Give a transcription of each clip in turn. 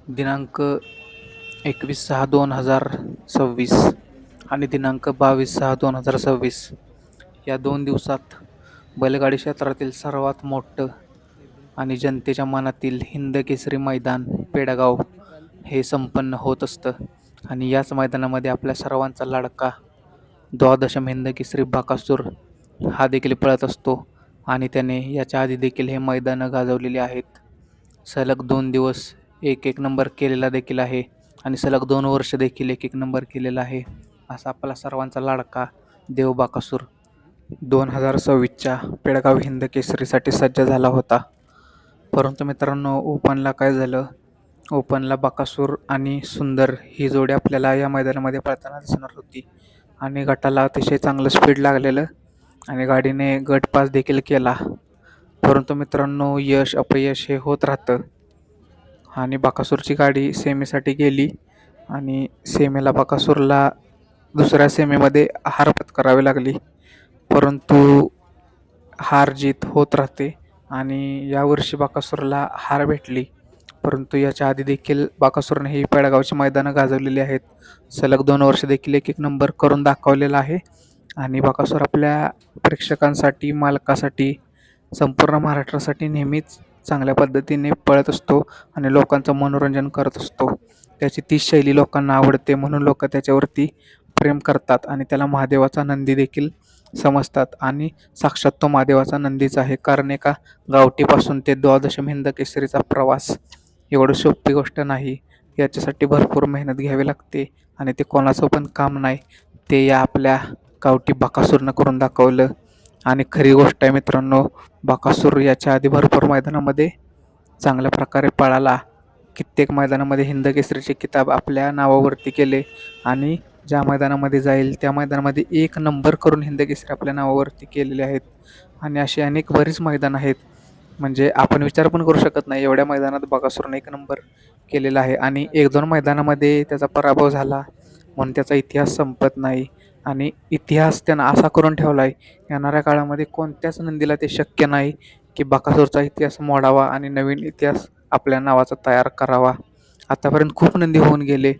दिनांक 21/6/2026 आणि दिनांक 22/6/2026 या 2 दिवसात बैलगाडी क्षेत्रातील सर्वात मोठं आणि जनतेच्या मनातील हिंदकेसरी मैदान पेडगाव हे संपन्न होत असतं. आणि याच मैदानामध्ये आपल्या सर्वांचा लाडका द्वादशम हिंदकेसरी बकासूर हा देखील पळत असतो आणि त्याने याच्या आधी देखील हे मैदानं गाजवलेली आहेत. सलग 2 दिवस एक नंबर केलेला देखील आहे आणि सलग 2 वर्ष देखील एक नंबर केलेला आहे. असा आपला सर्वांचा लाडका देव बकासूर 2026च्या पेडगाव हिंद केसरीसाठी सज्ज झाला होता. परंतु मित्रांनो, ओपनला काय झालं? ओपनला बकासूर आणि सुंदर ही जोडी आपल्याला या मैदानामध्ये पळताना दिसणार होती आणि गटाला अतिशय चांगलं स्पीड लागलेलं आणि गाडीने गट पास देखील केला. परंतु मित्रांनो, यश अपयश हे होत राहतं आणि बकासूरची गाडी सेमीसाठी गेली आणि सेमीला बकासूरला दुसऱ्या सेमीमध्ये हार पत्करावी लागली. परंतु हार जीत होत राहते आणि यावर्षी बकासूरला हार भेटली. परंतु याच्या आधी देखील बकासूरने ही पेडगावची मैदानं गाजवलेली आहेत. सलग 2 वर्ष देखील एक नंबर करून दाखवलेला आहे आणि बकासूर आपल्या प्रेक्षकांसाठी, मालकासाठी, संपूर्ण महाराष्ट्रासाठी नेहमीच चांगल्या पद्धतीने पळत असतो आणि लोकांचं मनोरंजन करत असतो. त्याची ती शैली लोकांना आवडते म्हणून लोक त्याच्यावरती प्रेम करतात आणि त्याला महादेवाचा नंदी देखील समजतात आणि साक्षात तो महादेवाचा नंदीच आहे. कारण एका गावठीपासून ते द्वादशम हिंद केसरीचा प्रवास एवढं सोपी गोष्ट नाही. याच्यासाठी भरपूर मेहनत घ्यावी लागते आणि ते कोणाचं पण काम नाही. ते या आपल्या गावठी बकासूरनं करून दाखवलं आणि खरी गोष्ट आहे मित्रांनो, बकासूर याच्या आधी भरपूर मैदानामध्ये चांगल्या प्रकारे पळाला. कित्येक मैदानामध्ये हिंद केसरीचे किताब आपल्या नावावरती केले आणि ज्या मैदानामध्ये जाईल त्या मैदानामध्ये एक नंबर करून हिंद केसरी आपल्या नावावरती केलेले आहेत. आणि अशी अनेक बरीच मैदान आहेत, म्हणजे आपण विचार पण करू शकत नाही एवढ्या मैदानात बकासूरने एक नंबर केलेला आहे. आणि 1-2 मैदानामध्ये त्याचा पराभव झाला म्हणून त्याचा इतिहास संपत नाही आणि इतिहास त्यानं असा करून ठेवला आहे, येणाऱ्या काळामध्ये कोणत्याच नंदीला ते शक्य नाही की बकासूरचा इतिहास मोडावा आणि नवीन इतिहास आपल्या नावाचा तयार करावा. आतापर्यंत खूप नंदी होऊन गेले,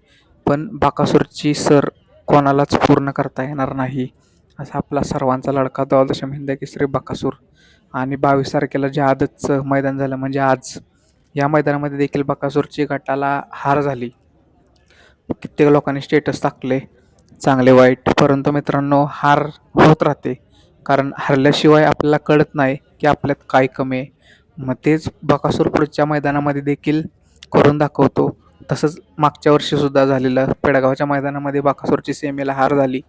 पण बकासूरची सर कोणालाच पूर्ण करता येणार नाही. असा आपला सर्वांचा लाडका द्वादशम हिंद केसरी बकासूर. आणि 22 तारखेला जे आजचं मैदान झालं म्हणजे आज, या मैदानामध्ये देखील बकासूरची गटाला हार झाली. कित्येक लोकांनी स्टेटस टाकले, चांगले वाईट. परंतु मित्रांनो, हार होत राहते कारण हरल्याशिवाय आपल्याला कळत नाही की आपल्यात काय कमी आहे. मग तेच बकासूर पुढच्या मैदानामध्ये देखील करून दाखवतो. तसंच मागच्या वर्षीसुद्धा झालेलं पेडगावच्या मैदानामध्ये बकासूरची सेमीला हार झाली.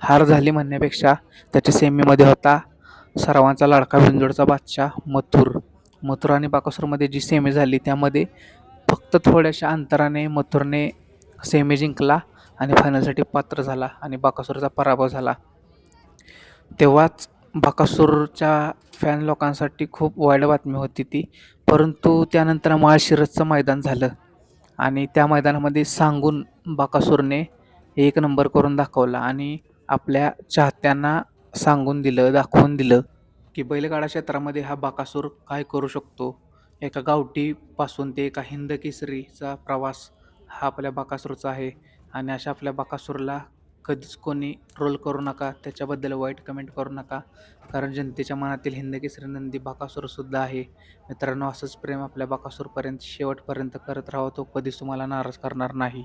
हार झाली म्हणण्यापेक्षा त्याच्या सेमीमध्ये होता सर्वांचा लाडका बिंजोडचा बादशाह मथुर. मथुर आणि बकासूरमध्ये जी सेमी झाली त्यामध्ये फक्त थोड्याशा अंतराने मथुरने सेमी जिंकला आणि फायनलसाठी पात्र झाला आणि बकासूरचा पराभव झाला. तेव्हाच बकासूरच्या फॅन लोकांसाठी खूप वाईट बातमी होती ती. परंतु त्यानंतर माळशिरसचं मैदान झालं आणि त्या मैदानामध्ये सांगून बकासूरने एक नंबर करून दाखवला आणि आपल्या चाहत्यांना सांगून दिलं, दाखवून दिलं की बैलगाडा क्षेत्रामध्ये हा बकासूर काय करू शकतो. एका गावठीपासून ते एका हिंद केसरीचा प्रवास हा आपल्या बकासूरचा आहे आणि अशा आपल्या बकासूरला कधीच कोणी ट्रोल करू नका, त्याच्याबद्दल वाईट कमेंट करू नका, कारण जनतेच्या मनातील हिंद केसरी नंदी बकासूरसुद्धा आहे. मित्रांनो, असंच प्रेम आपल्या बकासूरपर्यंत शेवटपर्यंत करत राहावं, तो कधीच तुम्हाला नाराज करणार नाही.